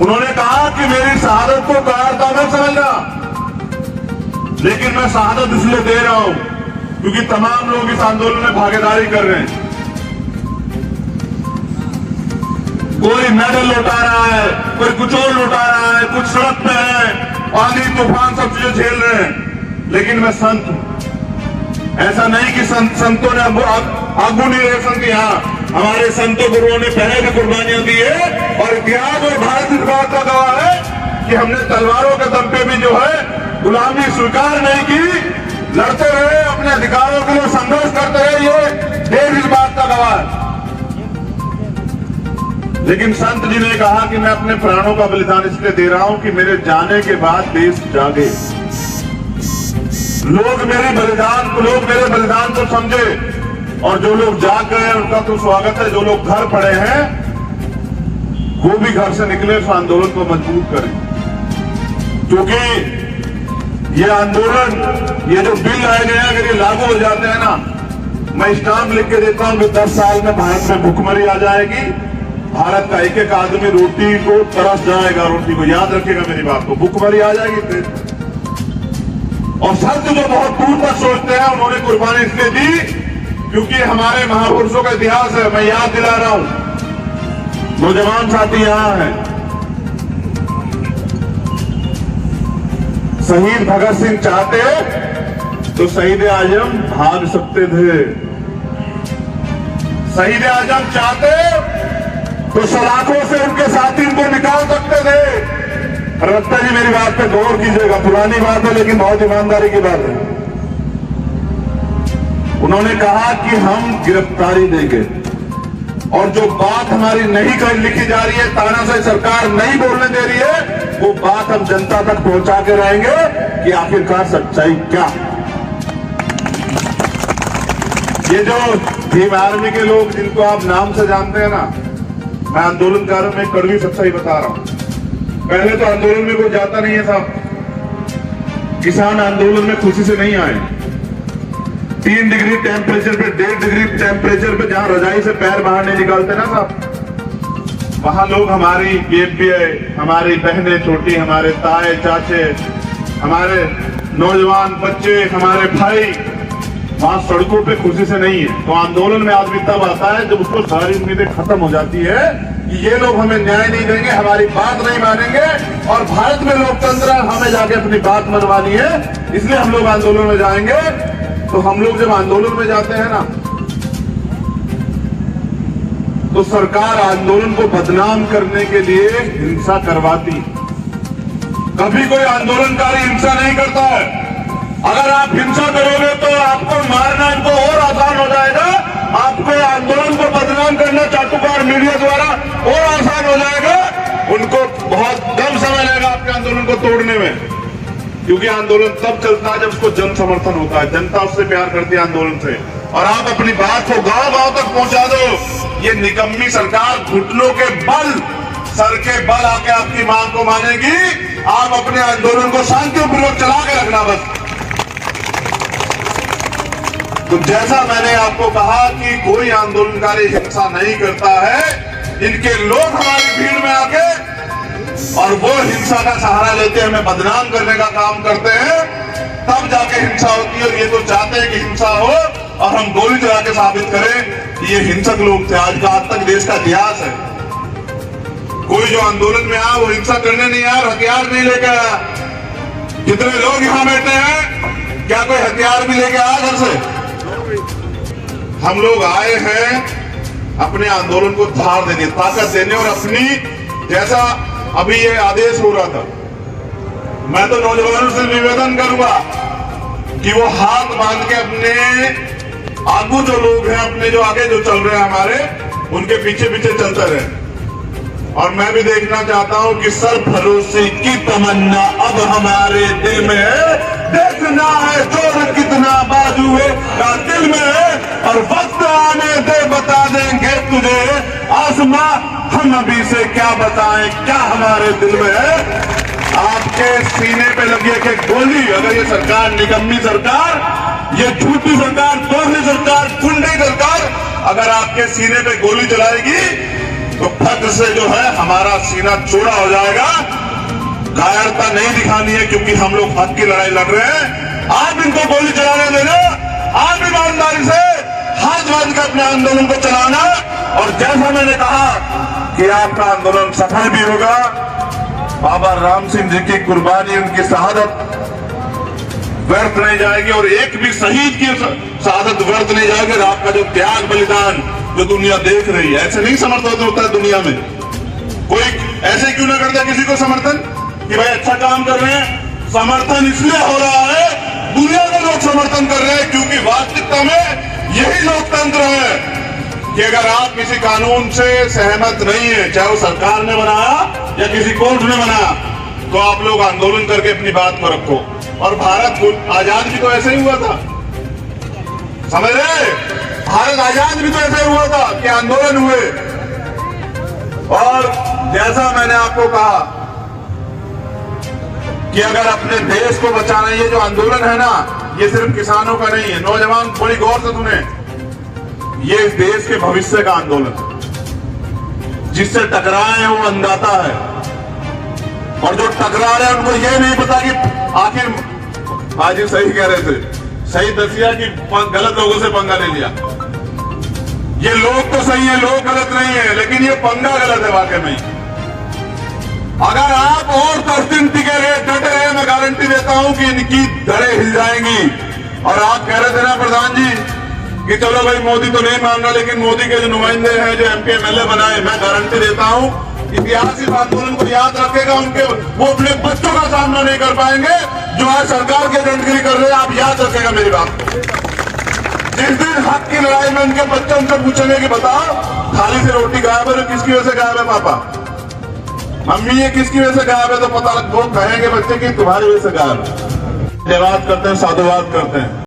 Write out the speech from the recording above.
उन्होंने कहा कि मेरी शहादत को कायरता में समझना, लेकिन मैं शहादत इसलिए दे रहा हूं क्योंकि तमाम लोग इस आंदोलन में भागीदारी कर रहे हैं। कोई मेडल लौटा रहा है, कोई कुछ और लौटा रहा है, कुछ सड़क पे है, आंधी तूफान सब चीजें झेल रहे हैं, लेकिन मैं संत हूं। ऐसा नहीं कि संतों ने आगू नहीं रहे। संत यहाँ हमारे संतों गुरुओं ने पहले भी कुर्बानियां दी है और इतिहास और भारत इस बात का गवाह है कि हमने तलवारों के दम पे भी जो है गुलामी स्वीकार नहीं की, लड़ते रहे, अपने अधिकारों के लिए संघर्ष करते रहे। ये देश इस बात का गवाह है। लेकिन संत जी ने कहा कि मैं अपने प्राणों का बलिदान इसलिए दे रहा हूं कि मेरे जाने के बाद देश जागे, लोग मेरे बलिदान को समझे, और जो लोग जाग गए उनका तो स्वागत है। जो लोग घर पड़े हैं वो भी घर से निकले, उस आंदोलन को मजबूत करें, क्योंकि ये आंदोलन, ये जो बिल लाए गए हैं, अगर ये लागू हो जाते हैं ना, मैं स्टाम्प लिख के देता हूं कि 10 साल में भारत में भुखमरी आ जाएगी, भारत का एक एक आदमी रोटी को तरस जाएगा, रोटी को, याद रखिएगा मेरी बात को, भुखमरी आ जाएगी। और संत जो बहुत दूर तक सोचते हैं, उन्होंने कुर्बानी इसलिए दी क्योंकि हमारे महापुरुषों का इतिहास है। मैं याद दिला रहा हूं, नौजवान साथी यहां हैं, शहीद भगत सिंह चाहते तो शहीद आजम भाग सकते थे, शहीद आजम चाहते तो सलाखों से उनके साथी उनको निकाल सकते थे। रत्ता जी मेरी बात पे गौर कीजिएगा, पुरानी बात है लेकिन बहुत ईमानदारी की बात है। उन्होंने कहा कि हम गिरफ्तारी देंगे, और जो बात हमारी नहीं कर लिखी जा रही है, तानाशाही सरकार नहीं बोलने दे रही है, वो बात हम जनता तक पहुंचा के रहेंगे कि आखिरकार सच्चाई क्या। ये जो भीम आर्मी के लोग जिनको आप नाम से जानते हैं ना, मैं आंदोलनकारों में कड़वी सच्चाई बता रहा हूं। पहले तो आंदोलन में कोई जाता नहीं है साहब, किसान आंदोलन में खुशी से नहीं आए। 3 डिग्री टेम्परेचर पे, 1.5 डिग्री टेम्परेचर पे जहां रजाई से पैर बाहर नहीं निकालते ना साहब, वहां लोग, हमारी बीएफपीआई, हमारी बहनें छोटी, हमारे ताए चाचे, हमारे नौजवान बच्चे, हमारे भाई वहां सड़कों पे खुशी से नहीं है। तो आंदोलन में आदमी तब आता है जब उसको सारी उम्मीदें खत्म हो जाती है कि ये लोग हमें न्याय नहीं देंगे, हमारी बात नहीं मानेंगे, और भारत में लोकतंत्र है, हमें जाके अपनी बात मनवानी है, इसलिए हम लोग आंदोलन में जाएंगे। तो हम लोग जब आंदोलन में जाते हैं ना, तो सरकार आंदोलन को बदनाम करने के लिए हिंसा करवाती। कभी कोई आंदोलनकारी हिंसा नहीं करता है। अगर आप हिंसा करोगे तो आपको मारना इनको और आसान हो जाएगा, आपको आंदोलन को बदनाम करना चाटुकार मीडिया द्वारा और आसान हो जाएगा। उनको बहुत कम समय लगेगा आपके आंदोलन को तोड़ने में, क्योंकि आंदोलन तब चलता है जब उसको जन समर्थन होता है, जनता उससे प्यार करती है आंदोलन से, और आप अपनी बात को गांव-गांव तक पहुंचा दो। ये निकम्मी सरकार घुटनों के बल, सर के बल आके आपकी मांग को मानेगी। आप अपने आंदोलन को शांतिपूर्वक चला के रखना बस। तो जैसा मैंने आपको कहा कि कोई आंदोलनकारी हिंसा नहीं करता है, इनके लोग हमारी भीड़ में आके और वो हिंसा का सहारा लेते हैं, हमें बदनाम करने का काम करते हैं, तब जाके हिंसा होती है। और ये तो चाहते हैं कि हिंसा हो और हम गोली चला के साबित करें कि ये हिंसक लोग थे। आज तक देश का इतिहास है, कोई जो आंदोलन में आया वो हिंसा करने नहीं आया, हथियार नहीं लेके आया। कितने लोग यहां बैठे हैं, क्या कोई हथियार भी लेके आया घर से? हम लोग आए हैं अपने आंदोलन को धार देने, ताकत देने, और अपनी, जैसा अभी ये आदेश हो रहा था, मैं तो नौजवानों से निवेदन करूंगा कि वो हाथ बांध के अपने आगू जो लोग हैं, अपने जो आगे जो चल रहे हैं हमारे, उनके पीछे पीछे चलते रहे। और मैं भी देखना चाहता हूं कि सरफरोशी की तमन्ना अब हमारे दिल में है, देखना है जोर कितना बाजुए का दिल में है, और वक्त आने दे बता देंगे तुझे आसमां, हम अभी से क्या बताएं क्या हमारे दिल में है। आपके सीने पे लगी एक गोली, अगर ये सरकार, निकम्मी सरकार, ये झूठी सरकार, दोहरी सरकार, गुंडे सरकार अगर आपके सीने पे गोली चलाएगी तो फक्र से जो है हमारा सीना चौड़ा हो जाएगा। कायरता नहीं दिखानी है, क्योंकि हम लोग हक की लड़ाई लड़ रहे हैं। आप इनको गोली चलाने देना, आप ईमानदारी से हाथ बांध कर अपने आंदोलन को चलाना। और जैसा मैंने कहा कि आपका आंदोलन सफल भी होगा। बाबा राम सिंह जी की कुर्बानी, उनकी शहादत व्यर्थ नहीं जाएगी, और एक भी शहीद की शहादत व्यर्थ नहीं जाएगी। और आपका जो त्याग बलिदान जो दुनिया देख रही है, ऐसे नहीं समर्थन होता है दुनिया में। कोई ऐसे क्यों ना करता किसी को समर्थन कि भाई अच्छा काम कर रहे हैं। समर्थन इसलिए हो रहा है, दुनिया के लोग समर्थन कर रहे हैं, क्योंकि वास्तविकता में यही लोकतंत्र है कि अगर आप किसी कानून से सहमत नहीं है, चाहे वो सरकार ने बनाया या किसी कोर्ट ने बनाया, तो आप लोग आंदोलन करके अपनी बात को रखो। और भारत आजाद भी तो ऐसे ही हुआ था, समझ रहे? भारत आजाद भी तो ऐसे हुआ था कि आंदोलन हुए। और जैसा मैंने आपको कहा कि अगर अपने देश को बचाना, ये जो आंदोलन है ना, ये सिर्फ किसानों का नहीं है। नौजवान बड़ी गौर से सुने, ये इस देश के भविष्य का आंदोलन, जिससे टकराए हैं वो अंधाता है, और जो टकरा रहे हैं उनको ये नहीं पता कि आखिर हाजी सही कह रहे थे, सही दसिया कि गलत लोगों से पंगा ले लिया। ये लोग तो सही है, लोग गलत नहीं है, लेकिन ये पंगा गलत है वाकई में। अगर आप और 10 दिन टिके रहे, डटे रहे, मैं गारंटी देता हूं कि इनकी दरें हिल जाएंगी। और आप कह रहे थे ना प्रधान जी कि चलो भाई मोदी तो नहीं मान रहा, लेकिन मोदी के जो नुमाइंदे हैं, जो MP MLA बनाए, मैं गारंटी देता हूं इतिहास इस आंदोलन को याद रखेगा। उनके वो अपने बच्चों का सामना नहीं कर पाएंगे जो आज सरकार के एजेंटगिरी कर रहे हैं। आप याद रखेगा मेरी बात। जिस दिन हक की लड़ाई में उनके बच्चे उनसे पूछेंगे कि बताओ थाली से रोटी गायब है तो किसकी वजह से गायब है पापा, मम्मी ये किसकी वजह से गायब है, तो पता वो कहेंगे बच्चे कि तुम्हारी वजह से गायब है। धन्यवाद करते हैं, साधुवाद करते हैं।